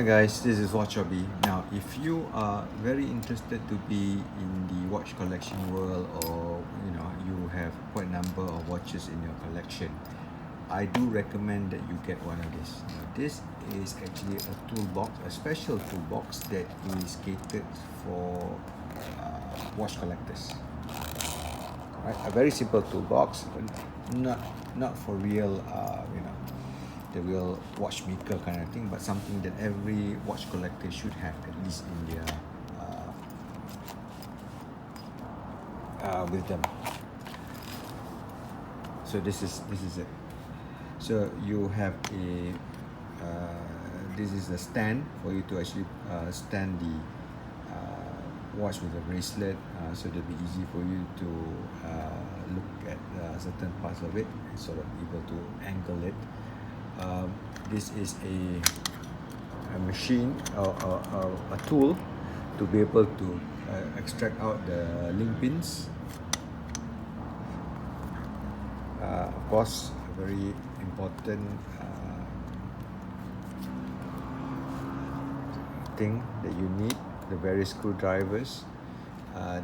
Hi guys, this is Watch Hobby. Now, if you are very interested to be in the watch collection world, or you have quite a number of watches in your collection, I do recommend that you get one of this. Now, this is actually a toolbox, a special toolbox that is catered for watch collectors. Right, a very simple toolbox, not for real, the real watchmaker kind of thing, but something that every watch collector should have at least in their with them. So this is it. So you have a this is a stand for you to actually stand the watch with a bracelet, so it'll be easy for you to look at certain parts of it and sort of able to angle it. This is a machine or a tool to be able to extract out the link pins. Of course, a very important thing that you need, the various screwdrivers.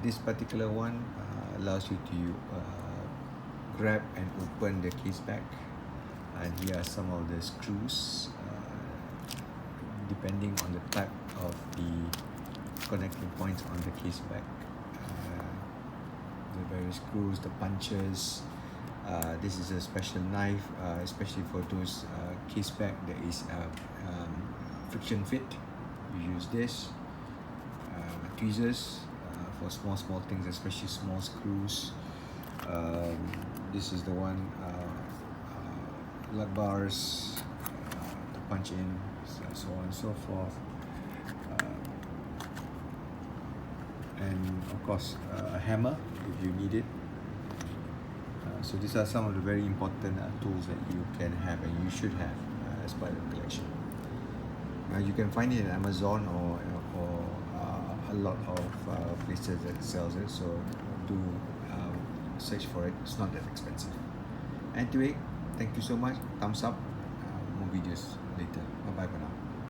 This particular one allows you to grab and open the case back, and here are some of the screws depending on the type of the connecting points on the case back. The various screws, the punches. This is a special knife, especially for those case back that is friction fit. You use this. Tweezers for small things, especially small screws. This is the one, lug bars to punch in, so on and so forth. And of course a hammer if you need it. So these are some of the very important tools that you can have and you should have as part of the collection. You can find it on Amazon or a lot of places that sells it, so do search for it. It's not that expensive. Anyway, thank you so much. Thumbs up. More videos later. Bye bye for now.